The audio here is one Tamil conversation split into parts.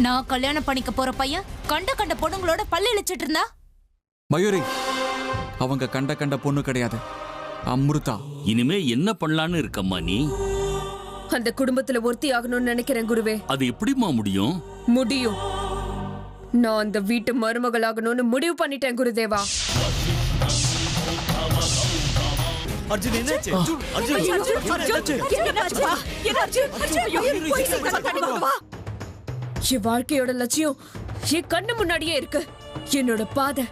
நான் கல்யாணம் பண்ணிக்க போற பையன் கண்ட கண்ட பொண்ணுங்களோட பல்லு இழிச்சிட்டு இருந்தா? மயூரி, அவங்க கண்ட கண்ட பொண்ணு கிடையாது, அம்ருதா. இனிமே என்ன பண்ணலான்னு இருக்கம்மா நீ? அந்த குடும்பத்துல ஒருத்தி ஆகணும்னு நினைக்கிறேன் குருவே. அது எப்படிமா முடியும்? முடியும். நான் அந்த வீட்டு மருமகளாகணும்னு முடிவு பண்ணிட்டேன் குருதேவா. என் வாழ்க்கையோட லட்சியம் என் கண்ணு முன்னாடியே இருக்கு. என்னோட பாதை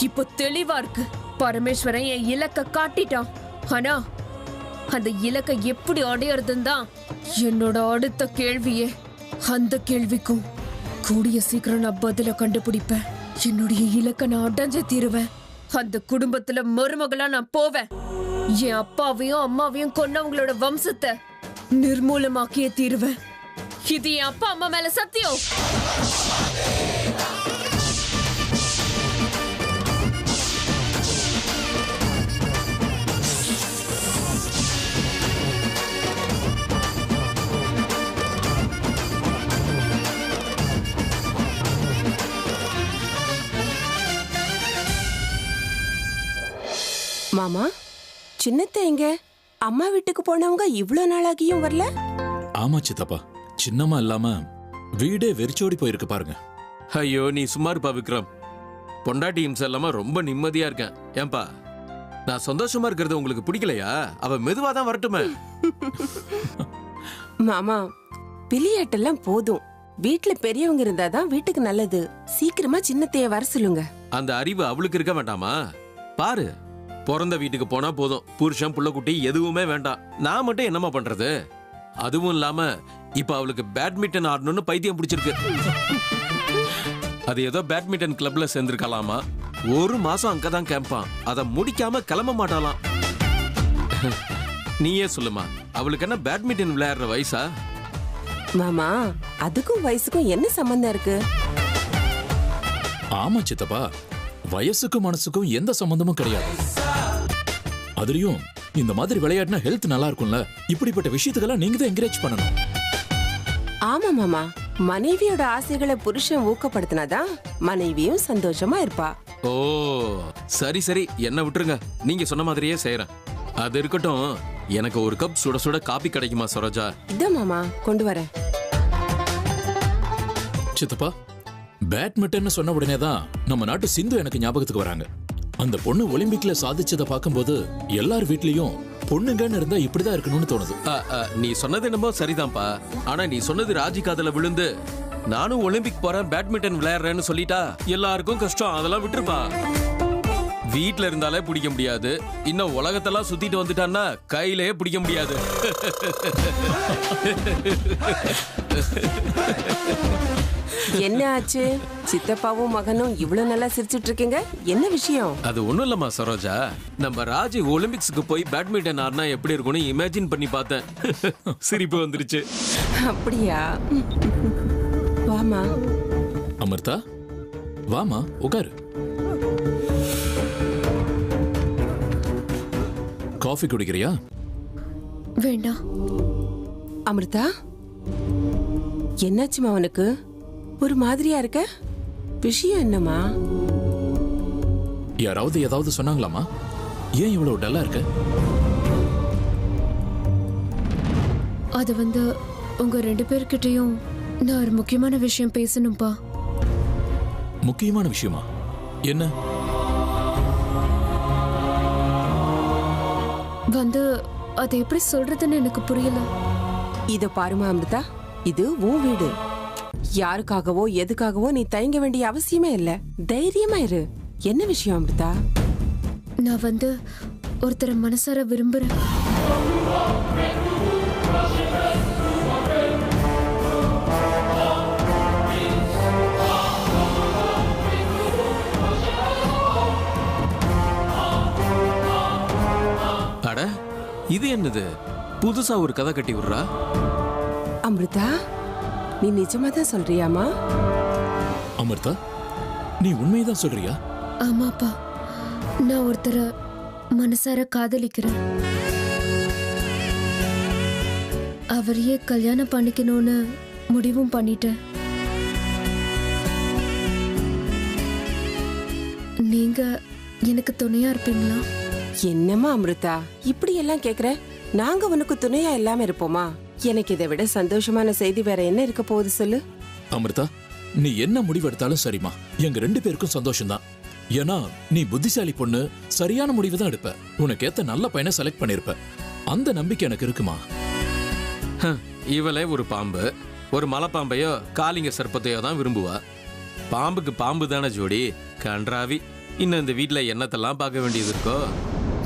இப்போ தெளிவா இருக்கு. பரமேஸ்வரன் என் இலக்க காட்டிட்டான். ஆனா அந்த இலக்கை எப்படி அடையறதுன்னு தான் என்னோட அடுத்த கேள்வியே. அந்த கேள்விக்கும் கூடிய சீக்கிரம் நான் பதில கண்டுபிடிப்பேன். என்னுடைய இலக்க நான் அடைஞ்சே தீருவேன். அந்த குடும்பத்துல மருமகளா நான் போவேன். என் அப்பாவையும் அம்மாவையும் கொன்னவங்களோட வம்சத்தை நிர்மூலமாக்கியே தீருவேன். இது என் அப்பா அம்மா மேல சத்தியம். மாமா, சின்னத்தை எங்க? அம்மா வீட்டுக்கு போனவங்க இவ்ளோ நாளாகியும் வரல? ஆமா சித்தப்பா, சின்னம்மா இல்லாம வீடே வெறிச்சோடி போயிருக்கு பாருங்க. ஐயோ, நீ சும்மா இருப்பா விக்ரம். பொண்டாட்டி இம்சை இல்லாம ரொம்ப நிம்மதியா இருக்கேன். ஏன்பா, நான் சந்தோஷமா இருக்கிறது உங்களுக்கு பிடிக்கலையா? அவ மெதுவா தான் வரட்டுமே. மாமா, விளையாட்டெல்லாம் போதும். வீட்டுல பெரியவங்க இருந்தாதான் வீட்டுக்கு நல்லது. சீக்கிரமா சின்னத்தைய வர சொல்லுங்க. அந்த அறிவு அவளுக்கு இருக்க வேண்டாமா? பாரு, பிறந்த வீட்டுக்கு போனா போதும், புருஷன் புள்ளக்குட்டி எதுவுமே வேண்டாம். நான் மட்டும் என்னமா பண்றது? அதுவும் இல்லாம இப்ப அவளுக்கு பேட்மிண்டன் ஆடணும்னு பைத்தியம் பிடிச்சிருக்கு. அது ஏதோ பேட்மிண்டன் கிளப்ல சேர்ந்திருக்கலாமா. ஒரு மாசம் அங்கதான் கேம்பான். அதை முடிக்காம கிளம்ப மாட்டாளாம். நீயே சொல்லுமா, அவளுக்கு என்ன பேட்மிண்டன் விளையாடுற வயசா? மாமா, அதுக்கும் வயசுக்கும் என்ன சம்பந்தம் இருக்கு? ஆமா சித்தப்பா, வயசுக்கும் மனசுக்கும் எந்த சம்பந்தமும் கிடையாது. அதுலயும் இந்த மாதிரி விளையாட்டுனா ஹெல்த் நல்லா இருக்கும்ல. இப்படிப்பட்ட விஷயத்துக்கெல்லாம் நீங்க தான் என்கரேஜ் பண்ணணும். ஆமா மாமா, மனைவியோட ஆசைகளை புருஷன் ஊக்கப்படுத்தினாதான் மனைவியும் சந்தோஷமா இருப்பா. ஓ சரி சரி, என்ன விட்டுருங்க. நீங்க சொன்ன மாதிரியே செய்யறேன். அது இருக்கட்டும், எனக்கு ஒரு கப் சுட சுட காபி கிடைக்குமா சரோஜா? இதோ மாமா, கொண்டு வரேன். சித்தப்பா, பேட்மிண்டன் சொன்ன உடனே தான் நம்ம நாட்டு சிந்து எனக்கு ஞாபகத்துக்கு வராங்க. அந்த பொண்ணு ஒலிம்பிக்ல சாதிச்சதை பார்க்கும்போது எல்லார் வீட்லயும் பொண்ணுங்கன்னு இருந்தா இப்படிதான் இருக்கணும்னு தோணுது. நீ சொன்னது என்னமோ சரிதான்ப்பா. ஆனா நீ சொன்னது ராஜி காதல விழுந்து நானும் ஒலிம்பிக் போறேன் பேட்மிண்டன் விளையாடுறேன்னு சொல்லிட்டா எல்லாருக்கும் கஷ்டம். அதெல்லாம் விட்டுருப்பா. வீட்டுல இருந்தாலே பிடிக்க முடியாது, இன்னும் உலகத்தெல்லாம் சுத்திட்டு வந்துட்டான்னா கையிலே பிடிக்க முடியாது. என்ன ஆச்சு? சித்தப்பாவும் மகனும் இவ்வளவு நல்லா சிரிச்சிட்டு இருக்கீங்க, என்ன விஷயம்? அது ஒண்ணும் இல்லம்மா சரோஜா, நம்ம ராஜி ஒலிம்பிக்ஸ்க்கு போய் பேட்மிண்டன் ஆடினா எப்படி இருக்கும்னு இமேஜின் பண்ணி பார்த்தேன். சிரிப்பு வந்துருச்சு. அப்படியா? வாமா. அமிர்தா, வாமா உட்காரு. காஃபி குடிக்கிறியா? வேண்டாம். அமிர்தா, என்னாச்சுமா அவனுக்கு? ஒரு மாதிரியா இருக்க, விஷயம் என்னமா? யாராவது ஏதாவது சொன்னாங்களாமா? ஏன் இவ்வளவு டல்லா இருக்க? அது உங்க 2 பேர்கிட்டயும் நான் ஒரு முக்கியமான விஷயம் பேசணும்பா. முக்கியமான விஷயமா? என்ன? அதை எப்படி சொல்றதுன்னு எனக்கு புரியல. இத பாருமா அமிர்தா, இது உன் வீடு. யாருக்காகவோ எதுக்காகவோ நீ தயங்க வேண்டிய அவசியமே இல்ல. தைரியமா இரு. என்ன விஷயம் அமிர்தா? நான் ஒருத்தரை மனசார விரும்புறேன். அட, இது என்னது? புதுசா ஒரு கதை கட்டி விடுறா. அமிர்தா, நீ நிஜமா தான் சொல்றியாமா? அமிர்தா, நீ உண்மைதான் சொல்றியா? ஆமாப்பா, நான் ஒருத்தரை மனசார காதலிக்கிறேன். அவரையே கல்யாணம் பண்ணிக்கணும்னு முடிவும் பண்ணிட்டேன். நீங்க எனக்கு துணையா இருப்பீங்களா? என்னம்மா அமிர்தா இப்படி எல்லாம் கேக்குற? நாங்க உனக்கு துணையா இல்லாம இருப்போமா? எனக்கு இதை விட சந்தோஷமான செய்தி வேற என்ன இருக்க போகுது சொல்லு. அமிர்தா, நீ என்ன முடிவெடுத்தாலும் சரிம்மா, எங்க 2 பேருக்கும் சந்தோஷம்தான். ஏன்னா நீ புத்திசாலி பொண்ணு, சரியான முடிவு தான் எடுப்ப. உனக்கு ஏத்த நல்ல பையனை செலக்ட் பண்ணிருப்ப. அந்த நம்பிக்கை எனக்கு இருக்குமா. இவளே ஒரு பாம்பு, ஒரு மலைப்பாம்பையோ காளிங்க சர்ப்பத்தையோ தான் விரும்புவா. பாம்புக்கு பாம்பு தானே ஜோடி. கன்றாவி. இன்னும் இந்த வீட்டுல என்னத்தெல்லாம் பார்க்க வேண்டியது இருக்கோ.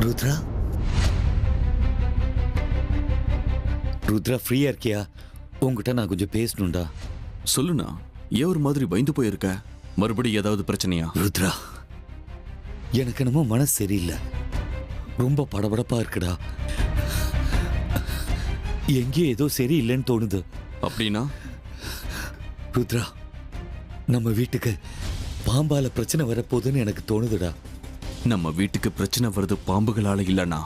ருத்ரா, ருத்ரா ஃப்ரீயா இருக்கியா? உங்ககிட்ட நான் கொஞ்சம் பேசணும்டா. சொல்லுண்ணா, ஏன் ஒரு மாதிரி பயந்து போயிருக்க? மறுபடியும் ஏதாவது பிரச்சனையா? ருத்ரா, எனக்கு என்னமோ மனசு சரியில்லை, ரொம்ப படபடப்பா இருக்குடா. எங்கேயும் ஏதோ சரியில்லைன்னு தோணுது. அப்படின்னா? ருத்ரா, நம்ம வீட்டுக்கு பாம்பால பிரச்சனை வரப்போகுதுன்னு எனக்கு தோணுதுடா. நம்ம வீட்டுக்கு பிரச்சனை வருது பாம்புகளால இல்லனா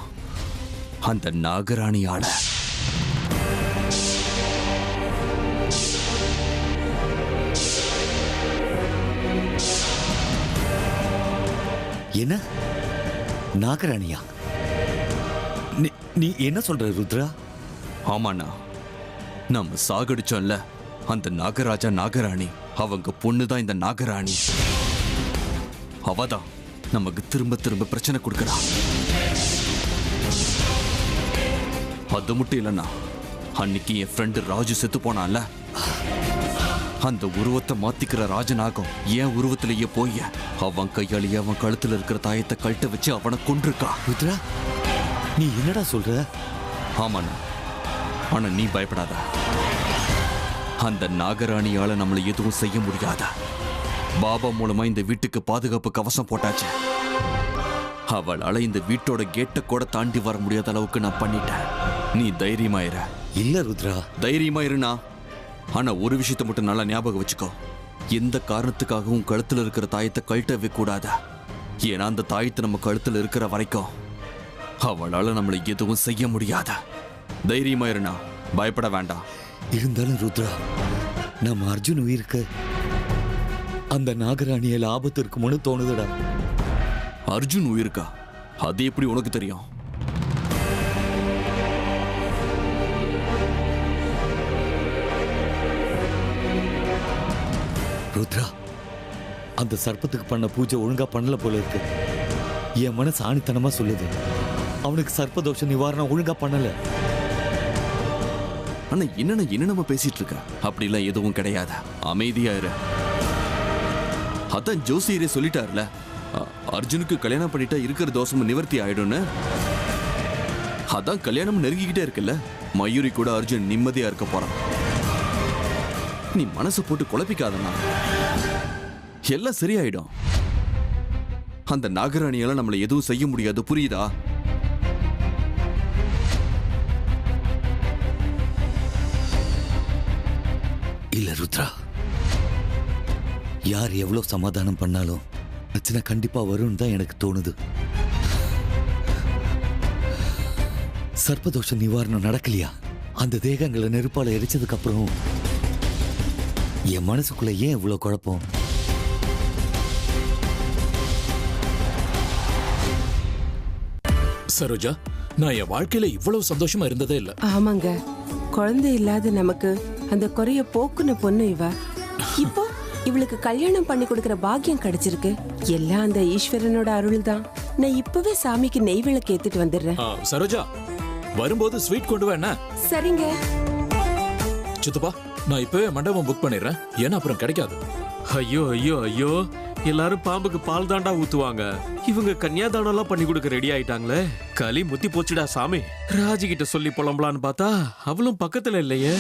அந்த நாகராணியால. என்ன நாகராணியா? நீ என்ன சொல்ற ருத்ரா? ஆமாண்ணா, நம்ம சாகடிச்சோம்ல அந்த நாகராஜா நாகராணி, அவங்க பொண்ணுதான் இந்த நாகராணி. அவதான் நமக்கு திரும்ப திரும்ப பிரச்சனை கொடுக்கறா. அது மட்டும் இல்லைண்ணா, அன்னைக்கு என் ஃப்ரெண்டு ராஜு செத்து போனான்ல, அந்த உருவத்தை மாத்திக்கிற ராஜநாகம் என் உருவத்திலேயே போய் அவன் கையாலேயே அவன் கழுத்துல இருக்கிற தாயத்தை கழட்ட வச்சு அவனை கொன்றிருக்கா. ருத்ரா, நீ என்னடா சொல்ற? ஆமாண்ணா, ஆனா நீ பயப்படாத. அந்த நாகராணியால நம்மளை எதுவும் செய்ய முடியாத. பாபா மூலமா இந்த வீட்டுக்கு பாதுகாப்பு கவசம் போட்டாச்சு. அவளால இந்த வீட்டோட கேட்டை கூட தாண்டி வர முடியாத அளவுக்கு நான் பண்ணிட்டேன். நீ தைரியமாயிர. இல்ல ருத்ரா, தைரியமாயிருனா. ஆனா ஒரு விஷயத்தை மட்டும் நல்லா ஞாபகம் வச்சுக்கோ, எந்த காரணத்துக்காகவும் கழுத்துல இருக்கிற தாயத்தை கழட்டவே கூடாது. ஏன்னா அந்த தாயத்தை நம்ம கழுத்துல இருக்கிற வரைக்கும் அவளால நம்மளை எதுவும் செய்ய முடியாத. தைரியமாயிருனா, பயப்பட வேண்டாம். இருந்தாலும் ருத்ரா, நம்ம அர்ஜுன் உயிருக்கு அந்த நாகராணியில ஆபத்து இருக்குமோன்னு தோணுதுடா. அர்ஜுன் உயிருக்கா? அது எப்படி உனக்கு தெரியும்? ருத்ரா, அந்த சர்ப்பத்துக்கு பண்ண பூஜை ஒழுங்கா பண்ணல போல இருக்கு. என் மனசு ஆணித்தனமா சொல்லுது, அவனுக்கு சர்ப்பதோஷ நிவாரணம் ஒழுங்கா பண்ணல. ஆனா என்ன நம்ம பேசிட்டு இருக்க? அப்படிலாம் எதுவும் கிடையாது. அமைதியா இரு. அதான் ஜோசியரே சொல்லிட்டாருல, அர்ஜுனுக்கு கல்யாணம் பண்ணிட்டா இருக்கிற தோஷமும் நிவர்த்தி ஆயிடும்னு. அதான் கல்யாணம் நெருங்கிக்கிட்டே இருக்குல்ல, மயூரி கூட அர்ஜுன் நிம்மதியா இருக்க போறான். நீ மனசு போட்டு குழப்பிக்காதனா, எல்லாம் சரியாயிடும். அந்த நாகராணியால நம்மளை எதுவும் செய்ய முடியாது, புரியுதா? இல்ல ருத்ரா, யார் எவ்வளவு சமாதானம் பண்ணாலும் பிரச்சனை கண்டிப்பா வரும்னு தான் எனக்கு தோணுது. சர்ப்பதோஷ நிவாரணம் நடக்கலையா? அந்த தேகங்களை நெருப்பால எரிச்சதுக்கு அப்புறம் என் மனசுக்குள்ள ஏன் இவ்வளவு குழப்பம்? சரோஜா, நான் என் வாழ்க்கையில இவ்வளவு சந்தோஷமா இருந்ததே இல்ல. ஆமாங்க, குழந்தை இல்லாத நமக்கு அந்த குறைய போக்குன பொண்ணு இவ. இப்போ இவளுக்கு கல்யாணம் பண்ணி கொடுக்கிற பாக்கியம் கிடைச்சிருக்கு. எல்லாம் அந்த ஈஸ்வரனோட அருள் தான். நான் இப்பவே சாமிக்கு நெய் விளக்கு ஏத்திட்டு வந்துடுறேன். சரோஜா, வரும்போது ஸ்வீட் கொண்டு வா. என்ன? சரிங்க சித்தப்பா, நான் இப்பவே மண்டபம் புக் பண்ணிடுறேன், ஏன்னா அப்புறம் கிடைக்காது. ஐயோ ஐயோ ஐயோ, எல்லாரும் பாம்புக்கு பால் தாண்டா ஊத்துவாங்க, இவங்க கன்னியாதானம் எல்லாம் பண்ணி கொடுக்க ரெடி ஆயிட்டாங்களே. களி முத்தி போச்சுடா சாமி. ராஜி கிட்ட சொல்லி புலம்பலான்னு பார்த்தா அவளும் பக்கத்துல இல்லையே.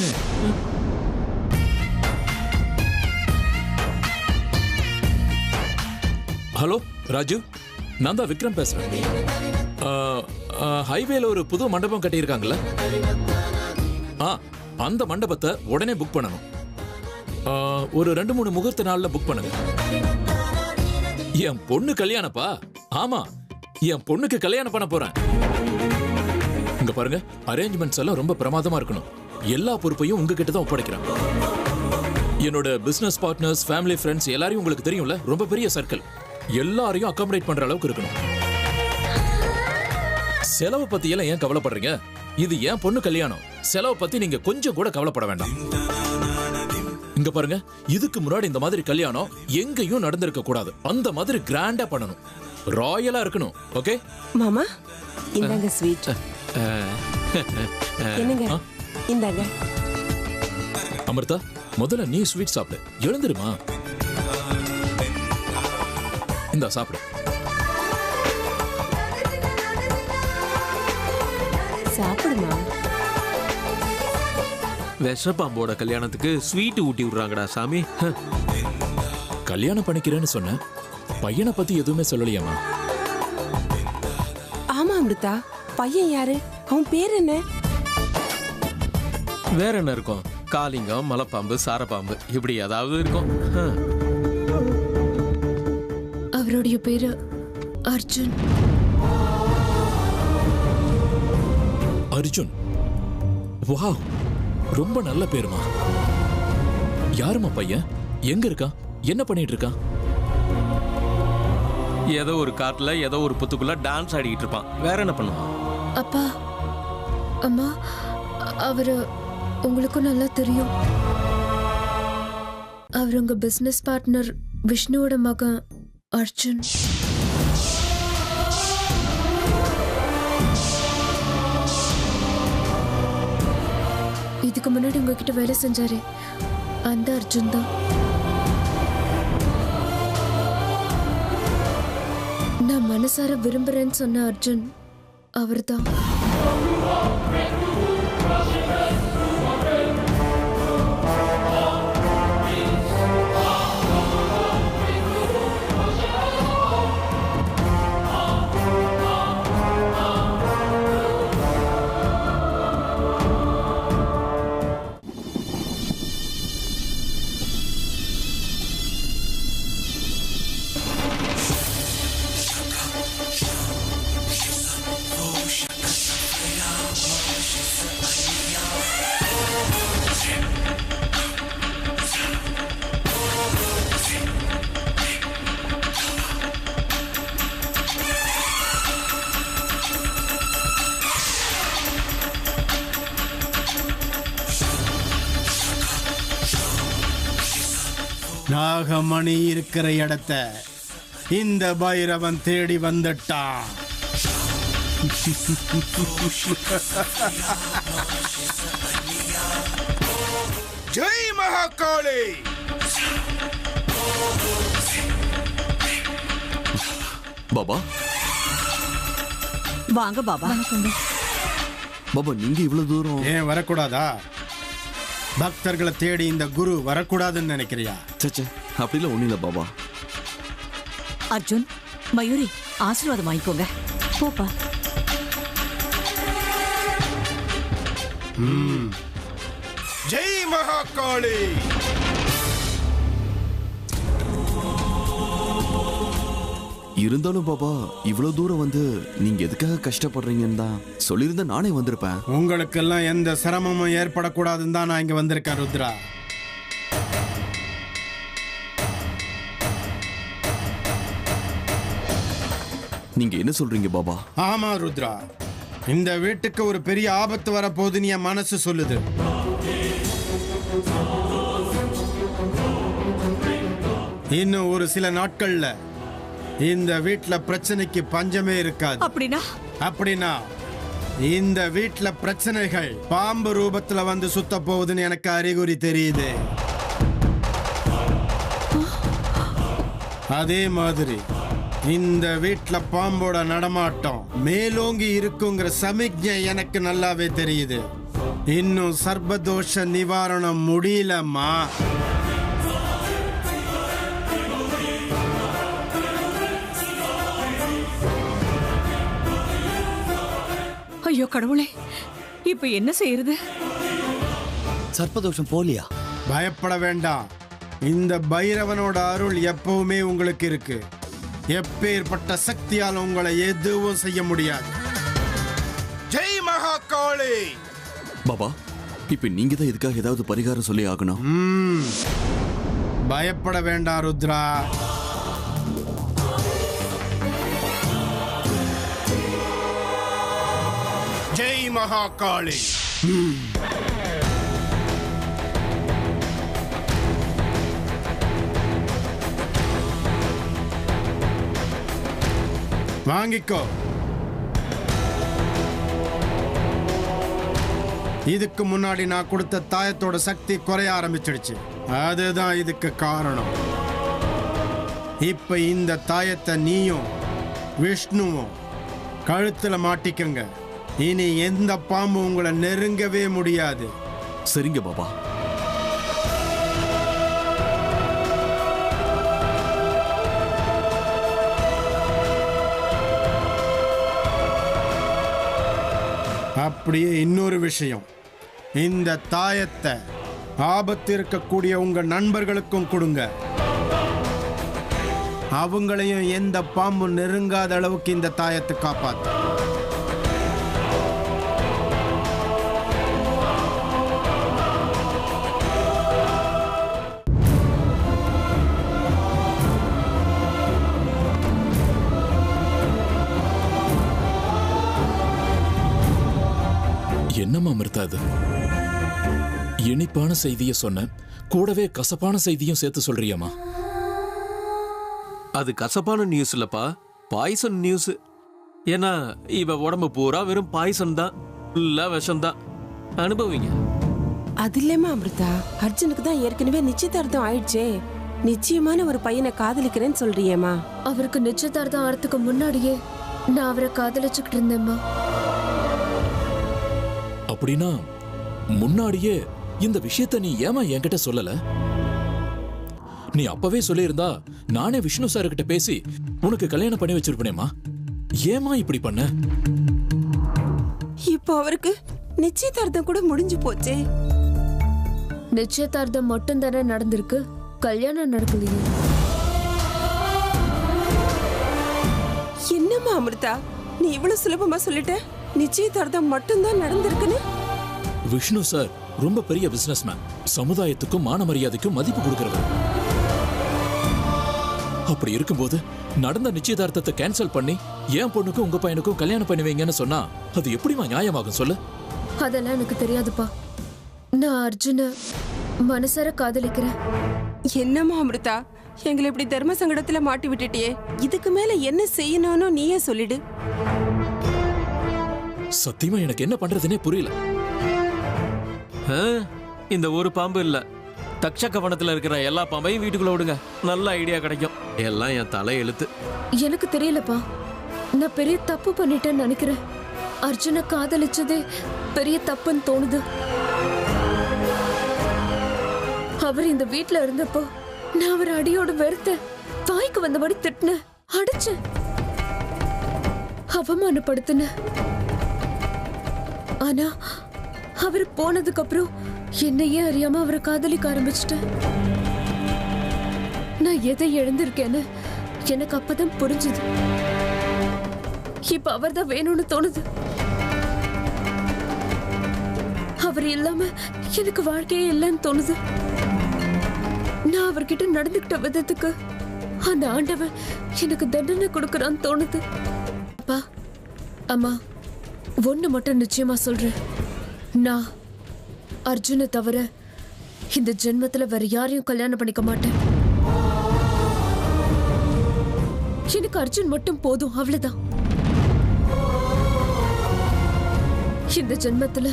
ஹலோ ராஜு, நான் தான் விக்ரம் பேசுறேன். ஹைவேல ஒரு புது மண்டபம் கட்டியிருக்காங்கல்ல, அந்த மண்டபத்தை உடனே புக் பண்ணணும். ஒரு 2-3 முகூர்த்த நாள்ல புக் பண்ணுங்க. என் பொண்ணு கல்யாணப்பா. ஆமா, என் பொண்ணுக்கு கல்யாணம் பண்ண போறேன். இங்க பாருங்க, அரேஞ்ச்மெண்ட்ஸ் எல்லாம் ரொம்ப பிரமாதமா இருக்கணும். எல்லா பொறுப்பையும் உங்ககிட்ட தான் ஒப்படைக்கிறேன். என்னோட பிசினஸ் பார்ட்னர்ஸ், ஃபேமிலி, ஃப்ரெண்ட்ஸ் எல்லாரையும் உங்களுக்கு தெரியும்ல, ரொம்ப பெரிய சர்க்கிள். எல்லாரையும் அகாமடேட் பண்ற அளவுக்கு இருக்கணும். செலவு பத்தி எல்லாம் ஏன் கவலைப்படுறீங்க? இது ஏன் பொண்ணு கல்யாணம். செலவு பத்தி நீங்க கொஞ்சம் கூட கவலைப்பட வேண்டாம். இங்க பாருங்க, இதுக்கு முன்னாடி இந்த மாதிரி கல்யாணம் எங்கேயும் நடந்திருக்க கூடாது. அந்த மாதிரி கிராண்டா பண்ணணும், ராயலா இருக்கணும். ஓகே மாமா, இந்தாங்க ஸ்வீட். என்னங்க, இந்தாங்க. அமிர்தா, முதல்ல நீ ஸ்வீட் சாப்பிடு. எழுந்துருமா, இந்தா சாப்பிடு. சாப்பிடுமா. விஷப்பாம்போட கல்யாணத்துக்கு ஸ்வீட் ஊட்டி விடுறாங்கடா சாமி. கல்யாணம் பண்ணிக்கிறேன்னு சொன்ன பையனை பத்தி எதுவுமே சொல்லலையாமா? ஆமா அமிர்தா, பையன் யாரு? அவன் பேர் என்ன? வேற என்ன இருக்கும்? காளிங்கம், மலைப்பாம்பு, சாரப்பாம்பு, இப்படி ஏதாவது இருக்கும். அவருடைய பேரு அர்ஜுன். அர்ஜுன், வாவ், ரொம்ப நல்ல பேருமா. யாருமா பையன்? எங்க இருக்கான்? என்ன பண்ணிட்டு இருக்கான்? ஏதோ ஒரு காட்டுல ஏதோ ஒரு புத்துக்குள்ள டான்ஸ் ஆடிக்கிட்டு இருப்பான். வேற என்ன பண்ணுவான்? அப்பா, அம்மா, அவரு உங்களுக்கும் நல்லா தெரியும். அவர் உங்க பிசினஸ் பார்ட்னர் விஷ்ணுவோட மகன் அர்ஜுன். இதுக்கு முன்னாடி உங்ககிட்ட வேலை செஞ்சாரே, அந்த அர்ஜுன் தான். நான் மனசார விரும்புறேன்னு சொன்ன அர்ஜுன் அவர்தான். நாகமணி இருக்கிற இடத்த இந்த பைரவன் தேடி வந்துட்டான். ஜெய் மகாகாளி. பாபா, வாங்க பாபா. பாபா, நீங்க இவ்வளவு தூரம் ஏன் வரக்கூடாதா? பக்தர்களை தேடி இந்த குரு வரக்கூடாதுன்னு நினைக்கிறியா? சச்சே, அப்படிலாம் ஒண்ணும் இல்ல பாபா. அர்ஜுன், மயூரி, ஆசீர்வாதம் வாங்கிக்கோங்க. போப்பா. ஜெய் மகாகாளி. இருந்தாலும் பாபா, இவ்வளவு தூரம் வந்து நீங்க எதுக்காக கஷ்டப்படுறீங்கன்னு தான் சொல்லியிருந்தா நானே வந்திருப்பேன். உங்களுக்கெல்லாம் எந்த சிரமமும் ஏற்படக்கூடாதுன்னு தான் நான் இங்க வந்திருக்கேன் ருத்ரா. நீங்க என்ன சொல்றீங்க பாபா? ஆமா ருத்ரா, இந்த வீட்டுக்கு ஒரு பெரிய ஆபத்து வரப்போகுதுன்னு என் மனசு சொல்லுது. இன்னும் ஒரு சில நாட்கள்ல இந்த வீட்ல பிரச்சனைக்கு பஞ்சமே இருக்காது. அப்படின்னா இந்த வீட்ல பிரச்சனைகள் பாம்பு ரூபத்துல வந்து சுத்த போகுதுன்னு எனக்கு அறிகுறி தெரியுது. அதே மாதிரி இந்த வீட்ல பாம்போட நடமாட்டம் மேலோங்கி இருக்குங்கிற சமிக்ஞை எனக்கு நல்லாவே தெரியுது. இன்னும் சர்பதோஷ நிவாரணம் முடியலம்மா. ஐயோ கடவுளே, இப்ப என்ன செய்யறது? சர்ப்பதோஷம் போலியா? பயப்பட வேண்டாம். இந்த பைரவனோட அருள் எப்பவுமே உங்களுக்கு இருக்கு. எப்பேற்பட்ட சக்தியால் உங்களை எதுவும் செய்ய முடியாது. ஜெய் மகாகாளி. பாபா, இப்ப நீங்க தான் இதுக்காக ஏதாவது பரிகாரம் சொல்லி ஆகணும். பயப்பட வேண்டாம் ருத்ரா. மகாகாளி. வாங்கிக்கோ. இதுக்கு முன்னாடி நான் கொடுத்த தாயத்தோட சக்தி குறைய ஆரம்பிச்சிடுச்சு. அதுதான் இதுக்கு காரணம். இப்ப இந்த தாயத்தை நீயும் விஷ்ணுவும் கழுத்துல மாட்டிக்கங்க. இனி எந்த பாம்பு உங்களை நெருங்கவே முடியாது. சரிங்க பாபா. அப்படியே இன்னொரு விஷயம், இந்த தாயத்தை ஆபத்து இருக்கக்கூடிய உங்க நண்பர்களுக்கும் கொடுங்க. அவங்களையும் எந்த பாம்பு நெருங்காத அளவுக்கு இந்த தாயத்தை காப்பாத்து. என்னம்மா அமிர்தா இது? இனிப்பான செய்தியை சொன்ன, கூடவே கசப்பான செய்தியும் சேர்த்து சொல்றியம்மா. அது கசப்பான நியூஸ் இல்லப்பா, பாய்சன் நியூஸ். ஏன்னா இவ உடம்பு பூரா வெறும் பாய்சன் தான், ஃபுல்லா விஷம் தான். அனுபவிங்க. அது இல்லையம்மா அமிர்தா, அர்ஜுனுக்கு தான் ஏற்கனவே நிச்சயதார்த்தம் ஆயிடுச்சே. நிச்சயமான ஒரு பையனை காதலிக்கிறேன்னு சொல்றியேம்மா. அவருக்கு நிச்சயதார்த்தம் ஆறதுக்கு முன்னாடியே நான் அவரை காதலிச்சுக்கிட்டு இருந்தேம்மா. அப்படின்னா முன்னாடியே இந்த விஷயத்தை நீ ஏமா என்கிட்ட சொல்லல? நீ அப்பவே சொல்லியிருந்தா நானே விஷ்ணு சார் கிட்ட பேசி உனக்கு கல்யாணம் பண்ணி வச்சிருப்பேனேமா. ஏமா இப்படி பண்ண? இப்போ அவருக்கு நிச்சயதார்த்தம் கூட முடிஞ்சு போச்சே. நிச்சயதார்த்தம் மட்டும் தானே நடந்திருக்கு, கல்யாணம் நடக்கலையே. என்னம்மா அமிர்தா, நீ இவ்வளவு சுலபமா சொல்லிட்ட? நிச்சயதார்த்தம் மட்டும்தான் நடந்திருக்குன்னு? விஷ்ணு சார் ரொம்ப பெரிய பிசினஸ்மேன், சமுதாயத்துக்கும் மான மரியாதைக்கும் மதிப்பு கொடுக்கிறவர். அப்படி இருக்கும்போது நடந்த நிச்சயதார்த்தத்தை கேன்சல் பண்ணி என் பொண்ணுக்கும் உங்க பையனுக்கும் கல்யாணம் பண்ணுவீங்கன்னு சொன்னா அது எப்படிமா நியாயமாகும் சொல்லு? அதெல்லாம் எனக்கு தெரியாதுப்பா. நான் அர்ஜுன மனசார காதலிக்கிறேன். என்னம்மா அமிர்தா, எங்களை இப்படி தர்ம சங்கடத்துல மாட்டி விட்டுட்டியே. இதுக்கு மேல என்ன செய்யணும்னு நீயே சொல்லிடு. சத்தியமா எனக்கு என்ன பண்றதுனே புரியல. இந்த ஒரு பாம்பு இல்ல, தக்ஷக வனத்துல இருக்கிற எல்லா பாம்பையும் வீட்டுக்குள்ள விடுங்க, நல்ல ஐடியா கிடைக்கும். எல்லாம் என் தலை எழுத்து. எனக்கு தெரியலப்பா, நான் பெரிய தப்பு பண்ணிட்டேன்னு நினைக்கிறேன். அர்ஜுன காதலிச்சதே பெரிய தப்புன்னு தோணுது. அவர் இந்த வீட்டுல இருந்தப்போ நான் அவர் அடியோட வெறுத்த, தாய்க்கு வந்தபடி திட்டின, அடிச்ச, அவமானப்படுத்தின. ஆனா அவர் போனதுக்கு அப்புறம் என்னையே அறியாம அவரை காதலிக்க ஆரம்பிச்சிட்டேன். நான் எதை இழந்திருக்கேன்னு எனக்கு அப்பதான் புரிஞ்சுது. இப்ப அவர் தான் வேணும்னு தோணுது. அவர் இல்லாம எனக்கு வாழ்க்கையே இல்லைன்னு தோணுது. நான் அவர்கிட்ட நடந்துகிட்ட விதத்துக்கு அந்த ஆண்டவன் எனக்கு தண்டனை கொடுக்கறான்னு தோணுது. அப்பா அம்மா, ஒண்ணு மட்டும் நிச்சயமா சொல்றேன், நான் அர்ஜுனை தவிர இந்த ஜென்மத்துல வேற யாரையும் கல்யாணம் பண்ணிக்க மாட்டேன். எனக்கு அர்ஜுன் மட்டும் போதும், அவ்வளவுதான். இந்த ஜென்மத்துல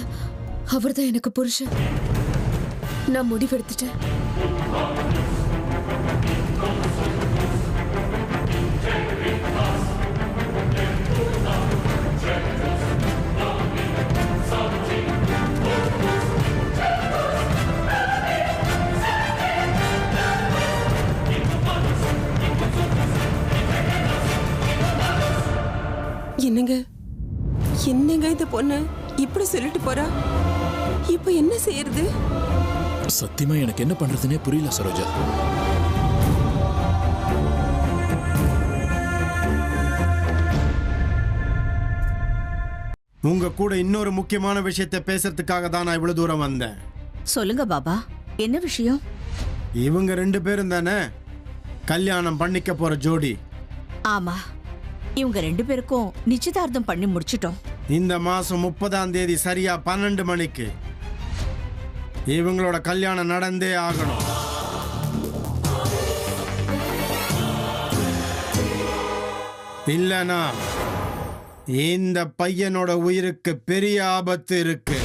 அவர்தான் எனக்கு புருஷன். நான் முடிவெடுத்துட்டேன். என்னங்க என்னங்க இந்த பொண்ணு இப்படி சொல்லிட்டு போறா? இப்ப என்ன செய்யறது? சத்தியமா எனக்கு என்ன பண்றதுனே புரியல சரோஜா. உங்க கூட இன்னொரு முக்கியமான விஷயத்தை பேசுறதுக்காக தான் நான் இவ்வளவு தூரம் வந்தேன். சொல்லுங்க பாபா, என்ன விஷயம்? இவங்க 2 பேரும் தானே கல்யாணம் பண்ணிக்க போற ஜோடி? ஆமா, இவங்க 2 பேருக்கும் நிச்சயதார்த்தம் பண்ணி முடிச்சிட்டோம். இந்த மாசம் 30ஆம் தேதி சரியா 12 மணிக்கு இவங்களோட கல்யாணம் நடந்தே ஆகணும். இல்லனா இந்த பையனோட உயிருக்கு பெரிய ஆபத்து இருக்கு.